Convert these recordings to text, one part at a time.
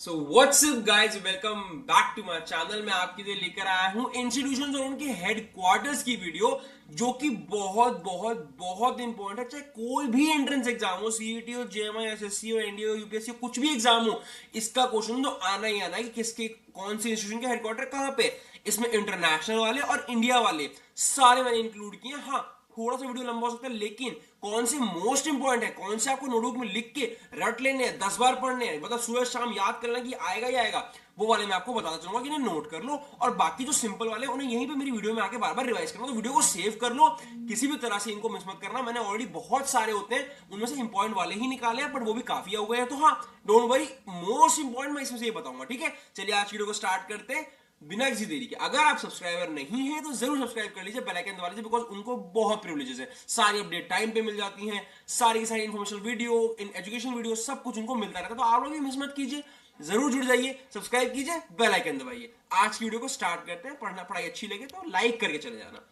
So what's up guys, welcome back to my channel. मैं आपके लिए लेकर आया हूं इंस्टीट्यूशंस और उनके हेडक्वार्टर्स की वीडियो, जो कि बहुत बहुत बहुत इंपॉर्टेंट है। चाहे कोई भी एंट्रेंस एग्जाम हो, सीईटी हो, जेएमआई, एसएससी हो, एनडीए हो, यूपीएससी हो, कुछ भी एग्जाम हो, इसका क्वेश्चन तो आना ही आना है कि किसके कौन से इंस्टीट्यूशन के हेडक्वार्टर कहां पे। इसमें इंटरनेशनल वाले और इंडिया वाले सारे मैंने इंक्लूड किए। हाँ, थोड़ा सा वीडियो लंबा हो सकता है, लेकिन कौन से मोस्ट इंपॉर्टेंट है, कौन से आपको नोटबुक में लिख के रट लेने हैं, 10 बार पढ़ने हैं, मतलब सुबह शाम याद करना कि आएगा ही आएगा, वो वाले मैं आपको बताता चलूंगा कि इन्हें नोट कर लो। और बाकी जो सिंपल वाले उन्हें यहीं पे मेरी वीडियो में आके बार बार रिवाइज करना, तो वीडियो को सेव कर लो, किसी भी तरह से इनको मिस मत करना। मैंने ऑलरेडी बहुत सारे होते हैं, उनमें से इंपॉर्टेंट वाले ही निकाले हैं, बट वो भी काफी हो गए हैं। तो हाँ, डोंट वरी, मोस्ट इंपॉर्टेंट मैं इसमें से ये बताऊंगा। ठीक है, चलिए आज वीडियो को स्टार्ट करते हैं बिना किसी देरी के। अगर आप सब्सक्राइबर नहीं है तो जरूर सब्सक्राइब कर लीजिए, बेल आइकन दबा लीजिए, बिकॉज उनको बहुत प्रिविलेजेस है। सारी अपडेट टाइम पे मिल जाती हैं, सारी की सारी information video, in education video, सब कुछ उनको मिलता रहता है। तो आप लोग भी मिस मत कीजिए, जरूर जुड़ जाइए, सब्सक्राइब कीजिए, बेल आइकन दबाइए। आज की वीडियो को स्टार्ट करते हैं। पढ़ाई अच्छी लगे तो लाइक करके चले जाना।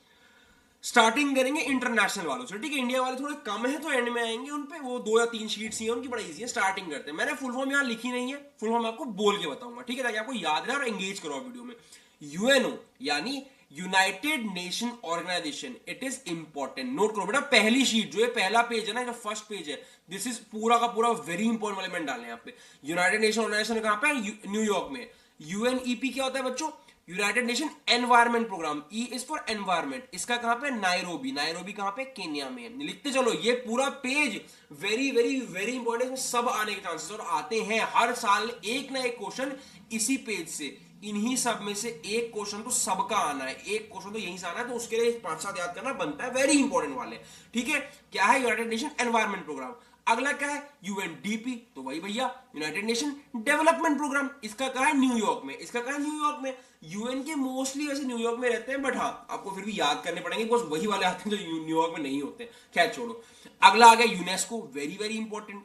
स्टार्टिंग करेंगे इंटरनेशनल वालों से। ठीक है, इंडिया वाले थोड़े कम है तो एंड में आएंगे उन पे, वो 2 या 3 शीट्स ही है उनकी, बड़ा इजी है। स्टार्टिंग करते हैं। मैंने फुल फॉर्म यहाँ लिखी नहीं है, फुल फॉर्म आपको बोल के बताऊंगा, ठीक है, ताकि आपको याद रहे और एंगेज करो वीडियो में। यूएनओ यानी United Nation Organisation, it is important. Note करो बेटा, पहली शीट जो है, पहला पेज है ना, जो फर्स्ट पेज है, दिस इज पूरा का पूरा वेरी इंपॉर्टेंट वाले मैंने डाले यहाँ पे। यूनाइटेड नेशन ऑर्गेनाइजेशन कहां पे है? न्यूयॉर्क में। यूएनईपी क्या होता है बच्चों? United Nation Environment Programme. E is for environment. इसका कहां पे? नायरोबी। नायरोबी कहां पे? केन्या में। लिखते चलो, ये पूरा page very very very important. इसमें सब आने के चांसेस और आते हैं हर साल, एक ना एक क्वेश्चन इसी पेज से। इन्हीं सब में से एक क्वेश्चन तो सबका आना है, एक क्वेश्चन तो यहीं से आना है, तो उसके लिए 5-7 याद करना बनता है, वेरी इंपॉर्टेंट वाले। ठीक है, क्या है? United Nation Environment Programme. अगला क्या है? यूएनडीपी, तो वही भैया यूनाइटेड नेशन डेवलपमेंट प्रोग्राम। इसका कहा है? न्यूयॉर्क में। इसका कहा है? न्यूयॉर्क में। यूएन के मोस्टली वैसे न्यूयॉर्क में रहते हैं, बट हाँ, आपको फिर भी याद करने पड़ेंगे, बिकॉज वही वाले आते हैं जो न्यूयॉर्क में नहीं होते। खैर छोड़ो। अगला आ गया यूनेस्को, वेरी वेरी इंपॉर्टेंट।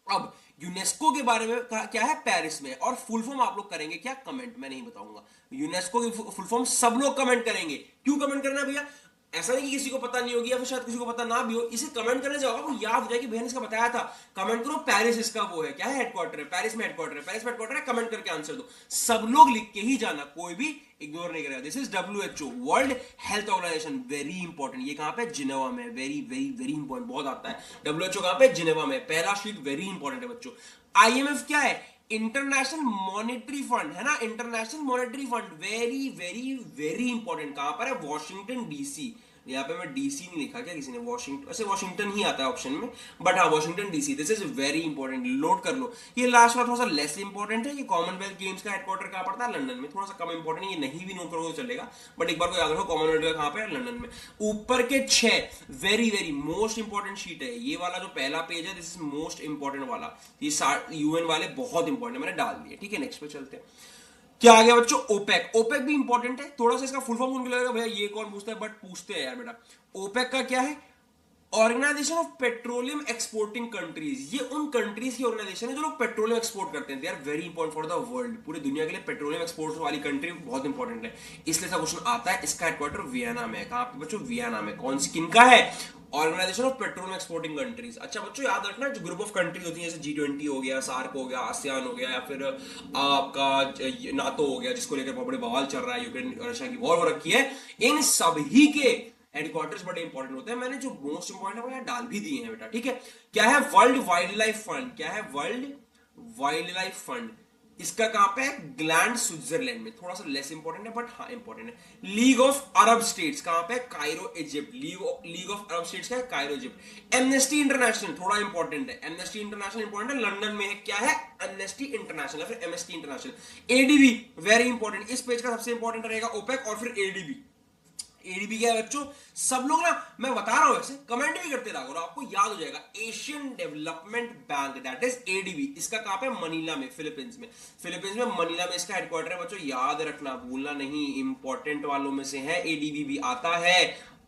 अब यूनेस्को के बारे में क्या है? पेरिस में। और फुल फॉर्म आप लोग करेंगे क्या? कमेंट, मैं नहीं बताऊंगा। यूनेस्को की फुल फॉर्म सब लोग कमेंट करेंगे। क्यों कमेंट करना है भैया? ऐसा नहीं कि किसी को पता नहीं होगी, या फिर शायद किसी को पता ना भी हो, इसे कमेंट करने से होगा, वो याद हो जाएगी, बहन इसका बताया था। कमेंट करो, पेरिस इसका वो है, क्या है? हेडक्वार्टर है। पेरिस में हेडक्वार्टर है, पेरिस में हेडक्वार्टर है, कमेंट करके आंसर दो। सब लोग लिख के ही जाना, कोई भी इग्नोर नहीं करेगा। This is WHO, World Health Organisation, very important. ये कहां पे? जिनेवा में। वेरी वेरी वेरी इंपॉर्टेंट, बहुत आता है। डब्ल्यूएचओ कहां पे? जिनेवा में। पहला शीट वेरी इंपॉर्टेंट है बच्चों। आईएमएफ क्या है? इंटरनेशनल मॉनेटरी फंड है ना, international monetary fund, very very very important. कहां पर है? Washington DC. यहाँ पे मैं डीसी नहीं लिखा क्या किसी ने? वॉशिंगटन, वैसे वॉशिंगटन ही आता है ऑप्शन में, बट हाँ, Washington DC. This is very important, load कर लो। ये लास्ट वाला थोड़ा सा लेस इंपॉर्टेंट है। ये कॉमनवेल्थ गेम्स का हेडक्वार्टर कहाँ पड़ता है? लंदन में। थोड़ा सा कम इंपॉर्टेंट है, ये नहीं भी नोट करोगे तो चलेगा, बट एक बार को याद रखो, कॉमनवेल्थ का कहाँ पे है? लंदन में। ऊपर के 6 very very most important sheet है। ये वाला जो पहला पेज है, दिस इज मोस्ट इंपॉर्टेंट वाला। ये यूएन वाले बहुत इंपॉर्टेंट मैंने डाल दिए। ठीक है, नेक्स्ट पे चलते हैं। क्या आ गया बच्चों? ओपेक। ओपेक भी इंपॉर्टेंट है। थोड़ा सा इसका फुल फॉर्म उनको लगेगा भैया ये कौन पूछता है, बट पूछते हैं यार बेटा। ओपेक का क्या है? Organisation of Petroleum Exporting Countries. ये उन कंट्रीज की ऑर्गेनाइजेशन है जो लोग पेट्रोलियम एक्सपोर्ट करते हैं। They are very important for the world. पूरी दुनिया के लिए पेट्रोलियम एक्सपोर्ट वाली कंट्री बहुत इंपॉर्टेंट है, इसलिए ऐसा क्वेश्चन आता है। इसका हेडक्वार्टर वियना में है। कहां पे बच्चों? वियना में। कौन सी, किनका है? Organisation of Petroleum Exporting Countries. अच्छा बच्चों, याद रखना, जो ग्रुप ऑफ कंट्रीज होती है, जैसे G20 हो गया, सार्क हो गया, आसियान हो गया, या फिर आपका नाटो हो गया, जिसको लेकर बहुत बड़े बवाल चल रहा है, यूक्रेन रशिया की वॉर हो रखी है, इन सभी के हेडक्वार्टर्स बड़े इंपॉर्टेंट होते हैं। मैंने जो मोस्ट इंपॉर्टेंट है वो यहाँ डाल भी दिए हैं बेटा। ठीक है, क्या है? World wild life fund. क्या है? World wild life fund. इसका कहां पे है? ग्लैंड, स्विट्जरलैंड में। थोड़ा सा लेस इंपॉर्टेंट है, बट हाँ इंपॉर्टेंट है। लीग ऑफ अरब स्टेट्स कहां पे? Cairo, Egypt. League of Arab states का है? Cairo, Egypt. एमनेस्टी इंटरनेशनल थोड़ा इंपॉर्टेंट है। एमनेस्टी इंटरनेशनल इंपॉर्टेंट है, लंदन में है। क्या है? एमनेस्टी इंटरनेशनल या फिर MST international. ADB very important. इस पेज का सबसे इंपॉर्टेंट रहेगा ओपेक और फिर एडीबी। एडीबी क्या है बच्चों? सब लोग ना, मैं बता रहा हूं ऐसे, कमेंट भी करते रहो, आपको याद हो जाएगा। Asian development bank, that is ADB. इसका कहां पे? मनीला में, फिलीपींस में। फिलीपींस में मनीला में इसका हेडक्वार्टर है बच्चों, याद रखना, भूलना नहीं। इंपॉर्टेंट वालों में से है, एडीबी भी आता है।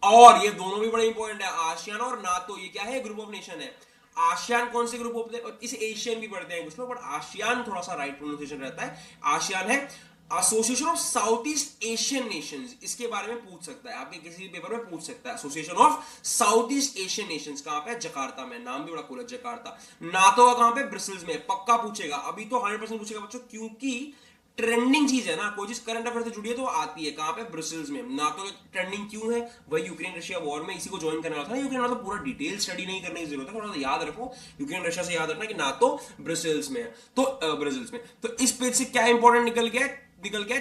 और ये दोनों भी बड़े इंपॉर्टेंट है, आसियान और नाटो। ये क्या है? ग्रुप ऑफ नेशन है। आसियान कौन से ग्रुप होते हैं? इसे एशियन भी पढ़ते हैं कुछ लोग, बट आसियान थोड़ा सा राइट प्रोनाउंसिएशन रहता है। आसियान है association of south east Asian Nations, इसके बारे में पूछ सकता है आपके किसी भी पेपर में पूछ सकता है। Association of south east Asian Nations कहां पे है? जकार्ता में। नाम भी बड़ा कूल है, जकार्ता। नाटो का कहां पे? ब्रसल्स में। पक्का पूछेगा, अभी तो 100% पूछेगा बच्चों, क्योंकि ट्रेंडिंग चीज है ना, कोई चीज करंट अफेयर से जुड़ी है तो वो आती है। कहां पे? ब्रसल्स में। नाटो ट्रेंडिंग क्यों है? वही यूक्रेन रशिया वॉर में इसी को ज्वाइन करने वाला था ना यूक्रेन, तो पूरा डिटेल स्टडी नहीं करने की जरूरत है, थोड़ा सा याद रखो। यूक्रेन रशिया से याद रखना कि नाटो ब्रसल्स में है, तो ब्राजील में। तो इस पेज से क्या इंपॉर्टेंट निकल गया है?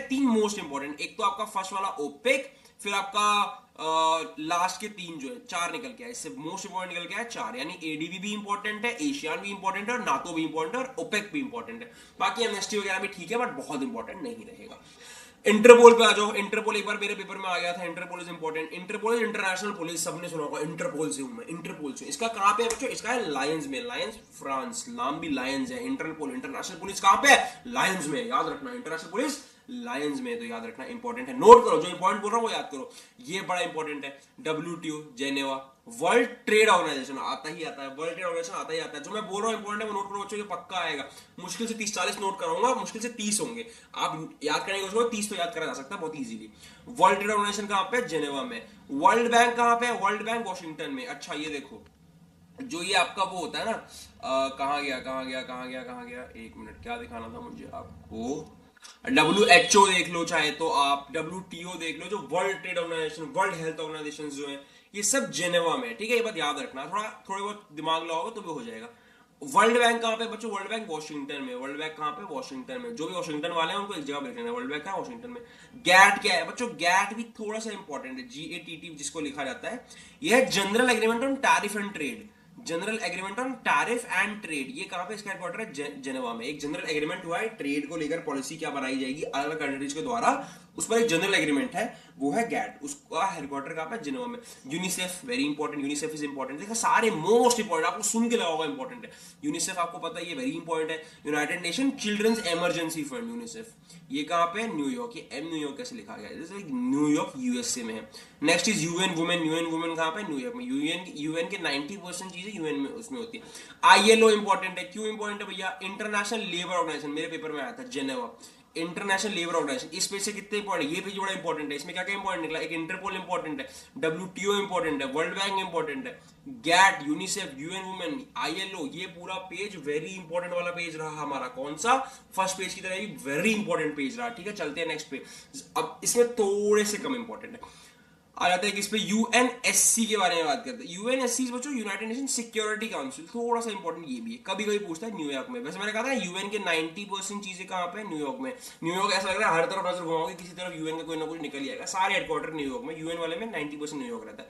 तीन मोस्ट इंपॉर्टेंट। एक तो आपका फर्स्ट वाला ओपेक, फिर आपका लास्ट के तीन जो है, चार निकल के आए। इससे मोस्ट इंपॉर्टेंट निकल के आया चार, यानी एडीबी भी इंपॉर्टेंट है, एशियान भी इंपॉर्टेंट है, और नाटो भी इंपॉर्टेंट है, और ओपेक भी इंपॉर्टेंट है। बाकी एमएसटी वगैरह भी ठीक है, बट बहुत इंपॉर्टेंट नहीं रहेगा। इंटरपोल पे आ जाओ। इंटरपोल एक बार मेरे पेपर में आ गया था। Interpol is important. Interpol is international police, सबने सुना होगा, इंटरपोल से हूं मैं, इंटरपोल से। इसका कहां पे है बच्चों? इसका है लायंस में। लायंस फ्रांस, नाम भी लायंस है। इंटरपोल इंटरनेशनल पुलिस कहां पे है? लायंस में। याद रखना, इंटरनेशनल पुलिस लायंस में, तो याद रखना, इंपॉर्टेंट है। नोट करो, जो इंपॉर्टेंट बोल रहा हूं वो याद करो, ये बड़ा इंपॉर्टेंट है। WTO, Geneva, World Trade Organisation आता ही आता है, वर्ल्ड ट्रेड ऑर्गेनाइजेशन आता ही आता है। जो मैं बोल रहा हूं इंपॉर्टेंट है वो नोट करो बच्चों, ये पक्का आएगा। मुश्किल से 30-40 नोट कराऊंगा, मुश्किल से 30 होंगे। आप याद करने की कोशिश करो, 30 तो याद करा जा सकता है बहुत इजीली। वर्ल्ड ट्रेड ऑर्गेनाइजेशन कहां पे? जेनेवा में। वर्ल्ड बैंक कहां पे? वर्ल्ड बैंक वॉशिंगटन में। अच्छा ये देखो, जो ये आपका वो होता है ना, कहां गया, एक मिनट, क्या दिखाना था मुझे आपको। WHO देख लो चाहे तो आप, WTO देख लो, जो World Trade Organisation, World Health Organisation जो है, ये सब जेनेवा में। ठीक है, ये बात याद रखना, थोड़े बहुत दिमाग लगाओगे तो भी हो जाएगा। वर्ल्ड बैंक कहां पे बच्चों? वर्ल्ड बैंक वॉशिंगटन में। वर्ल्ड बैंक कहां पे? वॉशिंगटन में। जो भी वॉशिंगटन वाले हैं उनको एक जगह पे लिखना है, वर्ल्ड बैंक कहां? वॉशिंगटन में। गैट क्या है बच्चों? गैट भी थोड़ा सा इंपॉर्टेंट है, GATT जिसको लिखा जाता है। यह है general agreement on tariff and trade. General agreement on tariff and trade, ये कहां पे? इसका हेडक्वार्टर है जेनेवा में। एक जनरल एग्रीमेंट हुआ है, ट्रेड को लेकर पॉलिसी क्या बनाई जाएगी अलग अलग कंट्रीज के द्वारा, उस पर एक जनरल एग्रीमेंट है, वो है गैट। उसका हेडक्वार्टर कहां पे? जेनेवा में। UNICEF, very important, UNICEF is important. देखा, सारे मोस्ट इंपॉर्टेंट, आपको सुन के लगा होगा इंपॉर्टेंट है। यूनिसेफ आपको पता है, ये वेरी इंपॉर्टेंट है। United Nation Children's Emergency Fund, UNICEF. ये कहां पे? न्यूयॉर्क। ये न्यूयॉर्क कैसे लिखा गया है? जैसे न्यूयॉर्क यूएसए में है। Next is UN women. UN women कहां पे? न्यूयॉर्क में। यूएन के 90% चीजें यूएन में उसमें होती है। ILO इंपॉर्टेंट है। क्यों इंपॉर्टेंट है भैया? इंटरनेशनल लेबर ऑर्गेनाइजेशन, मेरे पेपर में आया था, जेनेवा। इंटरनेशनल लेबर ऑर्गेनाइजेशन, इस पेज से कितने इंपॉर्टेंट? ये पेज बड़ा इंपॉर्टेंट है। इसमें क्या क्या इंपॉर्टेंट निकला? एक इंटरपोल इंपॉर्टेंट है, WTO इंपॉर्टेंट है, वर्ल्ड बैंक इंपॉर्टेंट है, GATT, UNICEF, UN Women, ILO। ये पूरा पेज वेरी इंपॉर्टेंट वाला पेज रहा हमारा। कौन सा? फर्स्ट पेज की तरह ही वेरी इंपॉर्टेंट पेज रहा। ठीक है, चलते हैं नेक्स्ट पेज। अब इसमें थोड़े से कम इंपॉर्टेंट है, आ जाता है कि इस पे UNSC के बारे में बात करते हैं। UNSC बच्चों यूनाइटेड नेशन सिक्योरिटी काउंसिल, थोड़ा सा इंपॉर्टेंट ये भी है, कभी कभी पूछता है। न्यूयॉर्क में। वैसे मैंने कहा था यूएन के 90% चीजें कहां पे? न्यूयॉर्क में। न्यूयॉर्क ऐसा लग रहा है हर तरफ नजर घुमाओगे किसी तरफ यूएन का कोई ना कोई निकल ही आएगा। सारे हेडक्वार्टर न्यूयॉर्क में, यूएन वाले में 90% न्यूयॉर्क रहता है।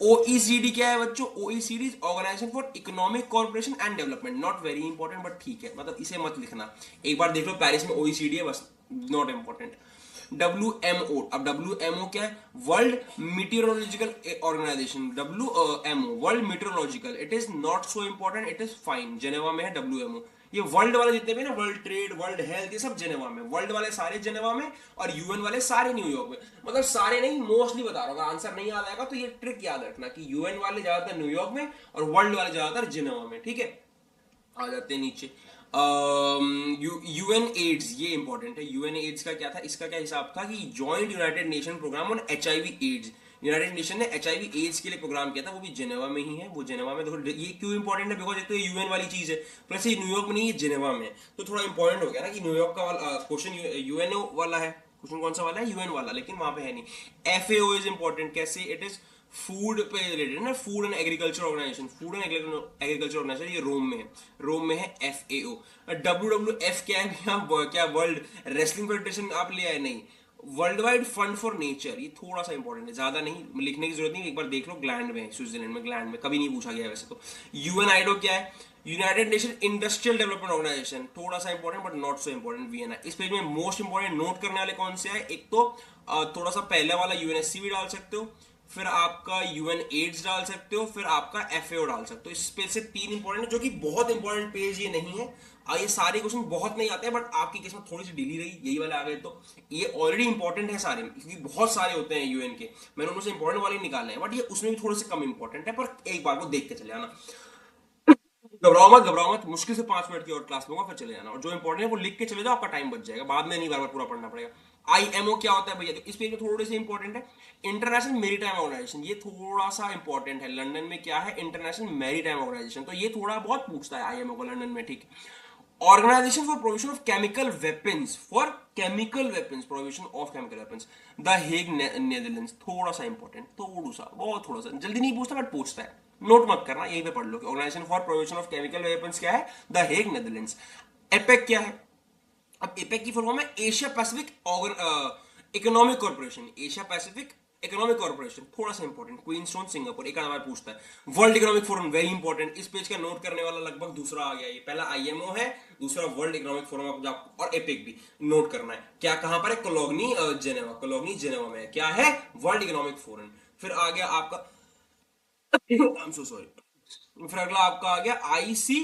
OECD क्या है बच्चों? OECD is Organisation for Economic Corporation and Development. Not very important but ठीक है, मतलब इसे मत लिखना, एक बार देख लो, पेरिस में OECD है बस, नॉट इंपॉर्टेंट। WMO, अब WMO क्या है? World Meteorological Organisation. WMO World Meteorological, it is not so important, it is fine. Geneva में है WMO। ये वर्ल्ड वाले जितने भी ना, वर्ल्ड ट्रेड, वर्ल्ड हेल्थ, ये सब जेनेवा में। वर्ल्ड वाले सारे जेनेवा में, और यूएन वाले सारे न्यूयॉर्क में। मतलब सारे नहीं, मोस्टली बता रहा हूँ। आंसर नहीं याद आएगा तो ये ट्रिक याद रखना कि यूएन वाले ज्यादातर न्यूयॉर्क में और वर्ल्ड वाले ज्यादातर जेनेवा में। ठीक है, आ जाते हैं नीचे। यूएन एड्स, ये इंपॉर्टेंट है। यूएन एड्स का क्या था? इसका क्या हिसाब था कि Joint United Nation Programme on HIV AIDS. United Nation ने HIV एड्स के लिए प्रोग्राम किया था, वो भी जेनेवा में ही है। वो जेनेवा में, तो ये क्यों इंपॉर्टेंट है? बिकॉज एक तो यूएन वाली चीज है, प्लस ये न्यूयॉर्क में नहीं, ये जेनेवा में है, तो थोड़ा इंपॉर्टेंट हो गया ना कि न्यूयॉर्क का क्वेश्चन यूएनओ वाला है। क्वेश्चन कौन सा वाला है? यूएन वाला, लेकिन वहां पे है नहीं। FAO इज इंपॉर्टेंट, कैसे? इट इज फूड पे रिलेटेड है ना, Food and Agriculture Organisation. Food and Agriculture Organisation, ये रोम में है। रोम में है FAO। WWF क्या है? क्या वर्ल्ड रेसलिंग फेडरेशन आप ले आए? नहीं। World wide fund for nature, ये थोड़ा सा इंपॉर्टेंट है, ज्यादा नहीं लिखने की जरूरत नहीं, एक बार देख लो। ग्लैंड में, स्विट्जरलैंड में, ग्लैंड में, कभी नहीं पूछा गया वैसे तो। UNIDO क्या है? United Nation Industrial Development Organisation, थोड़ा सा important but not so important. Vienna. इस पेज में मोस्ट इंपॉर्टेंट नोट करने वाले कौन से है? एक तो थोड़ा सा पहले वाला UNSC भी डाल सकते हो, फिर आपका UN एड्स डाल सकते हो, फिर आपका FAO डाल सकते हो। इस पेज से तीन इंपॉर्टेंट, जो कि बहुत इंपॉर्टेंट पेज ये नहीं है। ये सारे क्वेश्चन बहुत नहीं आते हैं, बट आपकी किस्मत थोड़ी सी ढीली रही, यही वाले आ गए, तो ये ऑलरेडी इंपॉर्टेंट है सारे, क्योंकि बहुत सारे होते हैं UN के। मैंने उनमें से इंपॉर्टेंट वाले निकाले हैं, बट ये उसमें भी थोड़े से कम इंपॉर्टेंट है, पर एक बार को देख के चले आना। घबराओ मत, मुश्किल से 5 मिनट की और क्लास लूंगा, फिर चले जाना, और जो इंपॉर्टेंट है वो लिख के चले जाओ, आपका टाइम बच जाएगा, बाद में नहीं बार बार पूरा पढ़ना पड़ेगा। आईएमओ क्या होता है भैया, तो इस पेज में थोड़े से इंपॉर्टेंट है। इंटरनेशनल मेरीटाइम ऑर्गेनाइजेशन, ये थोड़ा सा इंपॉर्टेंट है। लंदन में क्या है, इंटरनेशनल मेरीटाइम ऑर्गेनाइजेशन, तो ये थोड़ा बहुत पूछता है आईएमओ को लंदन में, ठीक है। Organisation for provision of chemical Weapons, for chemical weapons, provision of chemical weapons, the Hague, Netherlands, थोड़ा सा इंपॉर्टेंट, थोड़ा सा, बहुत थोड़ा सा, जल्दी नहीं पूछता बट पूछता है, नोट मत करना, यहीं पे पढ़ लो। Organisation for provision of chemical weapons क्या है, द हेग, नेदरलैंड्स। एपेक क्या है, अब एपेक की फुल फॉर्म है Asia Pacific economic corporation, Asia Pacific economic corporation, थोड़ा सा इंपॉर्टेंट। क्वींसटाउन सिंगापुर, एक बार पूछता है। World economic forum, very important, इस पेज का नोट करने वाला लगभग दूसरा आ गया, ये पहला आईएमओ है, दूसरा वर्ल्ड इकोनॉमिक फोरम, और एपेक भी नोट करना है। क्या कहां पर है, कोलोगनी जेनेवा, कोलोगनी जेनेवा में क्या है, वर्ल्ड इकोनॉमिक फोरम। फिर आ गया आपका आई एम सो सॉरी, फिर अगला आपका आ गया IC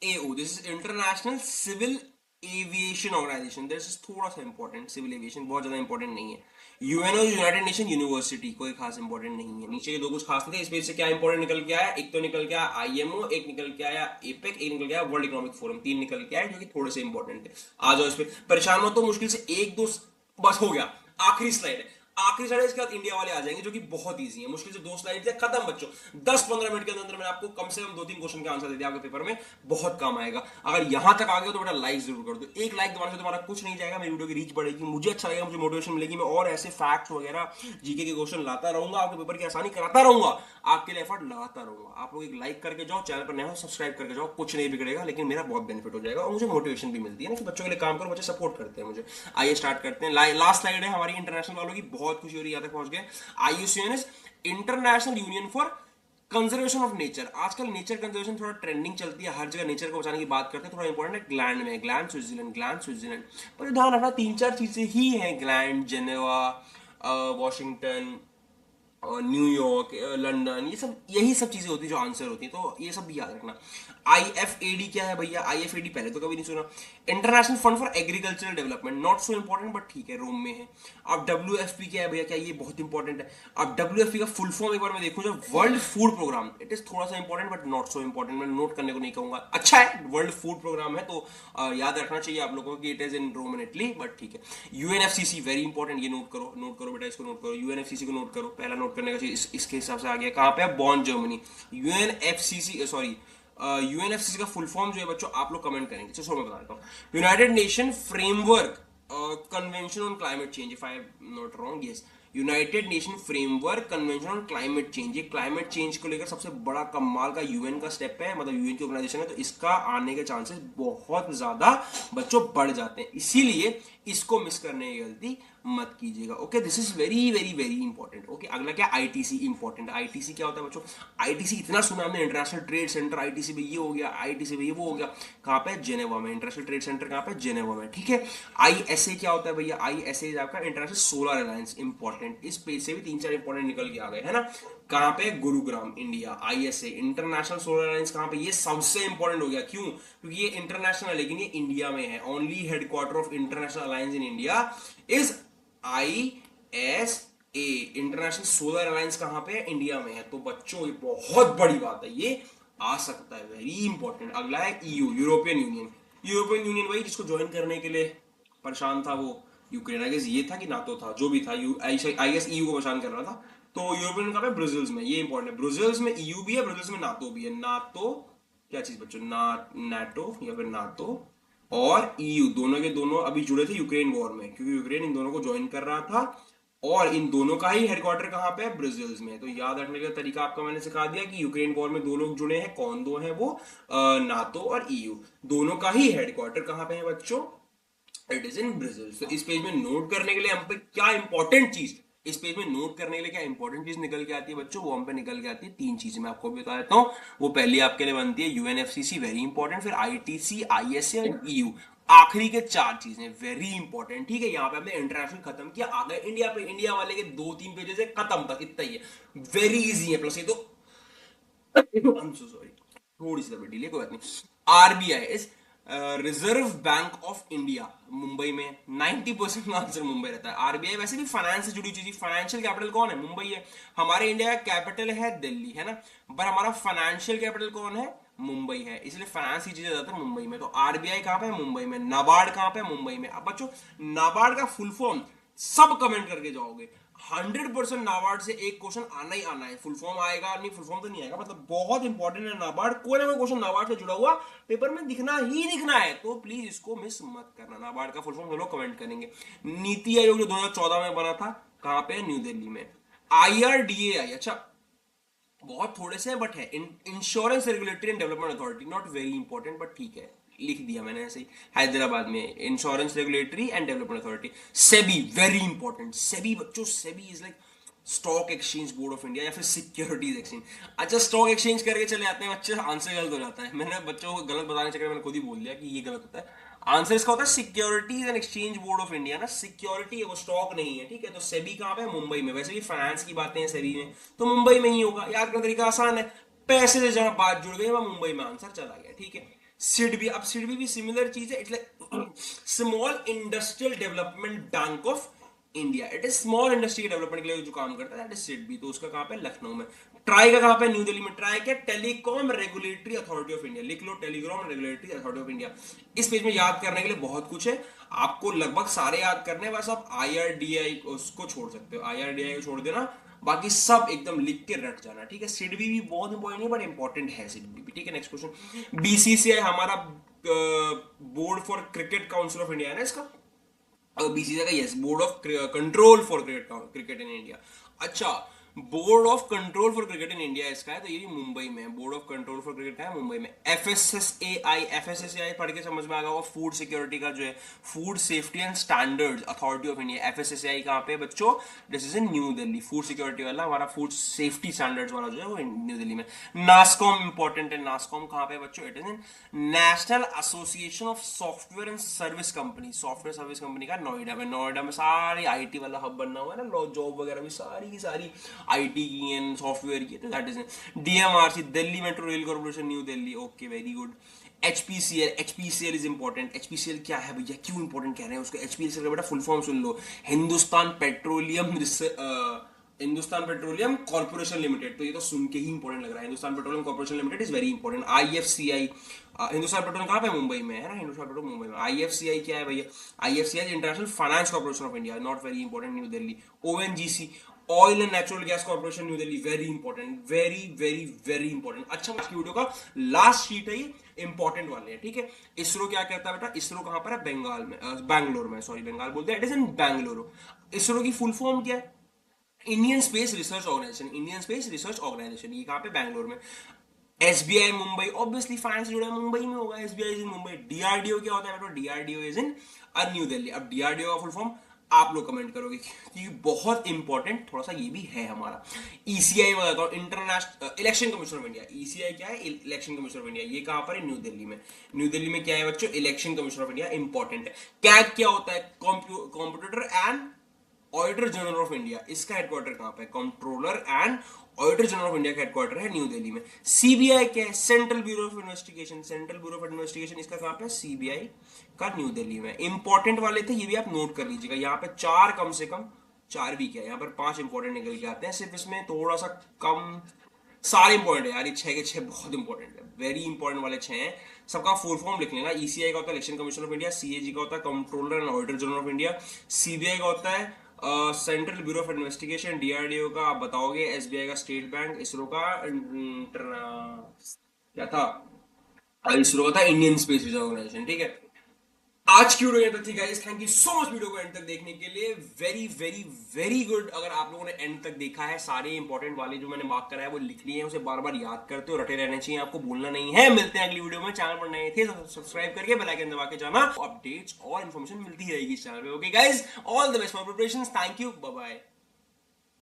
AO, this is International Civil Aviation Organisation, this is थोड़ा सा इंपॉर्टेंट, सिविल एविएशन बहुत ज्यादा इंपॉर्टेंट नहीं है। यूएनओ, यूनाइटेड नेशन यूनिवर्सिटी, कोई खास इंपॉर्टेंट नहीं है। नीचे के दो कुछ खास नहीं थे, इस पेज से क्या इंपॉर्टेंट निकल के आया, एक तो निकल के आया आईएमओ, एक निकल के आया एपेक, एक निकल के आया वर्ल्ड इकोनॉमिक फोरम, तीन निकल के आया जो कि थोड़े से इंपॉर्टेंट है। आ जाओ इस पे, परेशान हो तो मुश्किल से एक दो, बस हो गया, आखिरी स्लाइड है, आखिरी स्लाइड, इसके बाद इंडिया वाले आ जाएंगे जो कि बहुत इजी है, मुश्किल से 2 स्लाइड है, खत्म बच्चों। 10-15 मिनट के अंदर मैंने आपको कम से कम 2-3 क्वेश्चन के आंसर दे दिया, आपके पेपर में बहुत काम आएगा। अगर यहां तक आ गए तो बेटा लाइक जरूर कर दो, एक लाइक दबाने से तुम्हारा कुछ नहीं जाएगा, मेरी वीडियो की रीच बढ़ेगी, मुझे अच्छा लगेगा, मुझे मोटिवेशन मिलेगी, मैं और ऐसे फैक्ट्स वगैरह जीके के क्वेश्चन लाता रहूंगा, आपके पेपर की आसानी कराता रहूंगा, आपके लिए एफर्ट लगाता रहूंगा। आप लोग एक लाइक करके जाओ, चैनल पर नया हो सब्सक्राइब करके जाओ, कुछ नहीं बिगड़ेगा, लेकिन मेरा बहुत बेनिफिट हो जाएगा और मुझे मोटिवेशन भी मिलती है ना कि बच्चों के लिए काम करो, बच्चे सपोर्ट करते हैं मुझे। आइए स्टार्ट करते हैं, लास्ट स्लाइड है हमारी इंटरनेशनल वालों की, बहुत खुशी हो रही है, यहाँ तक पहुंच गए। IUCN is international union for conservation of nature. आजकल नेचर कंजर्वेशन थोड़ा ट्रेंडिंग चलती है, हर जगह नेचर को बचाने की बात करते हैं, थोड़ा इंपॉर्टेंट है। ग्लैंड में, ग्लैंड स्विट्जरलैंड, ग्लैंड स्विट्जरलैंड, पर ध्यान रखना 3-4 चीजें ही हैं, gland, Geneva, Washington, New York, London, ये सब, यही सब चीजें होती है जो आंसर होती है, तो ये सब भी याद रखना। आईएफएडी क्या है भैया, आईएफएडी पहले तो कभी नहीं सुना, international fund for agricultural development, not so important but ठीक है, रोम में है। अब डब्ल्यूएफपी क्या है भैया, क्या ये बहुत इंपॉर्टेंट है। अब डब्ल्यूएफपी का फुल फॉर्म एक बार मैं देखूं, जब World Food Programme, it is थोड़ा सा important but not so important, मैं नोट करने को नहीं कहूंगा, अच्छा है, वर्ल्ड फूड प्रोग्राम है तो याद रखना चाहिए आप लोगों को कि it is in Rome and Italy, but ठीक है। यूएनएफसीसी वेरी इंपॉर्टेंट, ये नोट करो बेटा, इसको नोट करो, यूएनएफसीसी को नोट करो, पहला नोट करने का चीज इसके हिसाब से आ गया, कहां पे है, बॉन, जर्मनी। यूएनएफसीसी, सॉरी, यूएनएफसीसी का फुल फॉर्म जो है बच्चों आप लोग कमेंट करेंगे, चलो मैं बता देता हूँ। United nation framework convention on climate change, if I am not wrong, yes, United nation framework convention on climate change, ये क्लाइमेट चेंज को लेकर सबसे बड़ा कमाल का यूएन का स्टेप है, मतलब यूएन की ऑर्गेनाइजेशन है, तो इसका आने के चांसेस बहुत ज्यादा बच्चों बढ़ जाते हैं, इसीलिए इसको मिस करने की गलती मत कीजिएगा। Okay, this is very very very important. Okay, अगला क्या, आईटीसी इंपॉर्टेंट। आईटीसी क्या होता है बच्चों, आईटीसी इतना सुना हमने, इंटरनेशनल ट्रेड सेंटर, आईटीसी में ये हो गया, आईटीसी में ये वो हो गया, कहां पे, जेनेवा में, इंटरनेशनल ट्रेड सेंटर कहां पे, जेनेवा में, ठीक है। आईएसए क्या होता है भैया, आईएसए आपका इंटरनेशनल सोलर अलायंस, इंपॉर्टेंट, इस पेज से भी 3-4 इंपॉर्टेंट निकल के आ गए, है ना। कहां पे, Gurugram, India, ISA international solar alliance कहां पे, ये सबसे इंपॉर्टेंट हो गया, क्यों, क्योंकि ये इंटरनेशनल है लेकिन ये इंडिया में है, only headquarter of international alliance in India is ISA, international solar alliance कहां पे है, इंडिया में है, तो बच्चों ये बहुत बड़ी बात है, ये आ सकता है, वेरी इंपॉर्टेंट। अगला है EU, European union, European union वही जिसको ज्वाइन करने के लिए परेशान था वो यूक्रेन, आई गेस ये था कि नाटो था, जो भी था, आई गेस ईयू को परेशान कर रहा था, तो यूरोपियन कहां पे, ब्राजील में, ये इंपॉर्टेंट है, ब्राजील में ईयू भी है, ब्राजील में नाटो भी है। नाटो क्या चीज बच्चों, नाटो या फिर नाटो और ईयू दोनों के दोनों अभी जुड़े थे यूक्रेन वॉर में, क्योंकि यूक्रेन इन दोनों को ज्वाइन कर रहा था, और इन दोनों का ही हेडक्वार्टर कहां पे है, ब्राजील में। तो याद रखने का तरीका आपका मैंने सिखा दिया कि यूक्रेन वॉर में दो लोग जुड़े हैं, कौन दो हैं वो, नाटो और ईयू, दोनों का ही हेडक्वार्टर कहां पे है बच्चों, इट इज इन ब्राजील। तो इस पेज में नोट करने के लिए हम पे क्या इंपॉर्टेंट चीज, इस पेज में नोट करने के लिए क्या इंपॉर्टेंट चीज निकल के आती है बच्चों, वो हम पे निकल के आती है 3 चीजें, मैं आपको भी बता देता हूँ। वो पहली आपके लिए बनती है यूएनएफसीसी, वेरी इंपॉर्टेंट, फिर आईटीसी, आईएसए और ईयू, आखिरी के 4 चीजें वेरी इंपॉर्टेंट, ठीक है। यहाँ पे हमने इंटरनेशनल खत्म किया, आ गए इंडिया पे, इंडिया वाले के 2-3 पेजेस है खत्म, तक इतना ही है, वेरी इजी है, प्लस ये तो आई एम सो सॉरी, थोड़ी सी डिले, कोई बात नहीं। RBI is reserve bank of India, Mumbai में 90% का आंसर मुंबई रहता है। आरबीआई वैसे भी फाइनेंस से जुड़ी चीज, फाइनेंशियल कैपिटल कौन है, मुंबई है। हमारे इंडिया का कैपिटल है दिल्ली, है ना, पर हमारा फाइनेंशियल कैपिटल कौन है, मुंबई है, इसलिए फाइनेंस की चीजें ज्यादातर मुंबई में। तो आरबीआई कहां पे है? मुंबई में। नाबार्ड कहां पे है? मुंबई में। अब बच्चों नाबार्ड का फुल फॉर्म सब कमेंट करके जाओगे, 100% नाबार्ड से एक क्वेश्चन आना ही आना है। फुल फॉर्म आएगा नहीं, फुल फॉर्म तो नहीं आएगा, मतलब बहुत इंपॉर्टेंट है नाबार्ड। कोई ना कोई क्वेश्चन नाबार्ड से जुड़ा हुआ पेपर में दिखना ही दिखना है, तो प्लीज इसको मिस मत करना। नाबार्ड का फुल फॉर्म लोग कमेंट करेंगे। नीति आयोग जो 2014 में बना था, कहां पे? न्यू दिल्ली में। IRDAI, अच्छा बहुत थोड़े से हैं बट है, insurance regulatory and development authority, not very important but ठीक है, लिख दिया मैंने ऐसे ही, हैदराबाद में। Insurance regulatory and development authority. SEBI, very important. SEBI बच्चों, SEBI is like stock exchange board of India या फिर सिक्योरिटीज एक्सचेंज। अच्छा स्टॉक एक्सचेंज करके चले आते हैं बच्चे, आंसर गलत हो जाता है। मैंने बच्चों को गलत बताने के चक्कर में मैंने खुद ही बोल दिया कि ये गलत होता है। आंसर इसका होता है securities and exchange board of India ना, सिक्योरिटी है वो, स्टॉक नहीं है, ठीक है। तो सेबी कहां पे है? मुंबई में। वैसे भी फाइनेंस की बातें हैं सेबी में, तो मुंबई में ही होगा। याद करने का तरीका आसान है, पैसे से जहां बात जुड़ गई वहां मुंबई में आंसर चला गया, ठीक है। सिडबी, अब सिडबी भी सिमिलर चीज है, it's like small industrial development bank of India. It is small industry के डेवलपमेंट के लिए जो काम करता है, दैट इज सिडबी। तो उसका कहां पे? लखनऊ में। ट्राई का कहां पे? न्यू दिल्ली में। ट्राई क्या? Telecom regulatory authority of India. लिख लो, telecom regulatory authority of India. इस पेज में याद करने के लिए बहुत कुछ है, आपको लगभग सारे याद करने हैं, बस आप IRDAI उसको छोड़ सकते हो, IRDAI को छोड़ देना, बाकी सब एकदम लिख के रट जाना, ठीक है। सिडबी भी बहुत इंपॉर्टेंट है बट इंपॉर्टेंट है सिडबी भी, ठीक है। नेक्स्ट क्वेश्चन, BCCI हमारा board for cricket council of India है ना इसका, BCCI का yes, board of control for cricket in India. अच्छा board of control for cricket in India इसका है, तो ये भी मुंबई में है। Board of control for cricket का है मुंबई में। FSSAI पढ़ के समझ में आ गया, फूड सिक्योरिटी का जो है, food safety and standards authority of India. FSSAI कहां पे बच्चों? This is in new Delhi. Food security वाला हमारा फूड सेफ्टी स्टैंडर्ड्स वाला जो है वो न्यू दिल्ली में। नास्कॉम इंपॉर्टेंट है, नास्कॉम कहां पे बच्चों? It is in national association of software and service company. Software service company का नोएडा में। नोएडा में सारी IT वाला हब बनना हुआ है ना, जॉब वगैरह भी सारी की सारी IT की एंड सॉफ्टवेयर की, तो that is DMRC, Delhi metro rail corporation new Delhi. Okay very good. HPCL is important. HPCL क्या है भैया, क्यों इंपॉर्टेंट कह रहे हैं उसको? HPCL का बेटा फुल फॉर्म सुन लो, हिंदुस्तान पेट्रोलियम कॉर्पोरेशन लिमिटेड। तो ये तो सुन के ही इंपॉर्टेंट लग रहा है, Hindustan petroleum corporation limited is very important. IFCI, Hindustan petroleum कहां पे? मुंबई में है ना, हिंदुस्तान पेट्रोलियम मुंबई में। IFCI क्या है भैया? IFCI international finance corporation of India, not very important, new Delhi. ONGC, oil and natural gas corporation new Delhi, very important, very very very important. अच्छा आज की वीडियो का लास्ट शीट है ये, इंपॉर्टेंट वाले हैं, ठीक है। इसरो क्या कहता है बेटा? इसरो कहां पर है? बंगाल में, बैंगलोर में, सॉरी बंगाल बोलते हैं, it is in Bangalore. ISRO की फुल फॉर्म क्या है? Indian Space Research Organisation. Indian Space Research Organisation, ये कहां पे? बैंगलोर में। SBI मुंबई, ऑब्वियसली फाइनेंस जुड़ा है, मुंबई में होगा। SBI is in Mumbai. DRDO क्या होता है बेटा? DRDO is in new Delhi. अब DRDO का फुल फॉर्म आप लोग कमेंट करोगे क्योंकि बहुत इंपॉर्टेंट थोड़ा सा ये भी है हमारा। ECI में बताता हूँ, international election commission of India. ECI क्या है? Election commission of India. ये कहां पर है? न्यू दिल्ली में। न्यू दिल्ली में क्या है बच्चों? Election commission of India, important है। CAG क्या होता है? Computer and auditor general of India. इसका हेडक्वार्टर कहां पे? Controller and auditor general of India का हेडक्वार्टर है न्यू दिल्ली में। CBI क्या है? Central bureau of investigation. Central bureau of investigation इसका कहां पे? CBI का न्यू दिल्ली में। इंपॉर्टेंट वाले थे, ये भी आप नोट कर लीजिएगा। यहाँ पे चार, कम से कम चार भी क्या है, यहाँ पर 5 इंपॉर्टेंट निकल के आते हैं, सिर्फ इसमें थोड़ा सा कम, सारे इंपॉर्टेंट है यार, ये 6 के 6 बहुत इंपॉर्टेंट है, वेरी इंपॉर्टेंट वाले 6 हैं। सबका फुल फॉर्म लिख लेना। ECI का होता है election commission of India, CAG का होता है controller and auditor general of India, CBI का होता है central bureau of investigation, DRDO का आप बताओगे, SBI का स्टेट बैंक, इसरो का क्या था? इसरो का था इंडियन स्पेस रिसर्च ऑर्गेनाइजेशन, ठीक है। आज की वीडियो तक थी guys, thank you so much video को एंड तक देखने के लिए, वेरी वेरी वेरी गुड। अगर आप लोगों ने एंड तक देखा है, सारे इंपॉर्टेंट वाले जो मैंने मार्क करा है वो लिख लिए हैं, उसे बार बार याद करते हो, रटे रहने चाहिए, आपको भूलना नहीं है। मिलते हैं अगली वीडियो में। चैनल पर नए थे तो सब्सक्राइब करके बेल आइकन दबा के जाना, अपडेट्स और इन्फॉर्मेशन मिलती रहेगी इस चैनल पे। Okay guys, all the best for preparations, thank you, bye bye.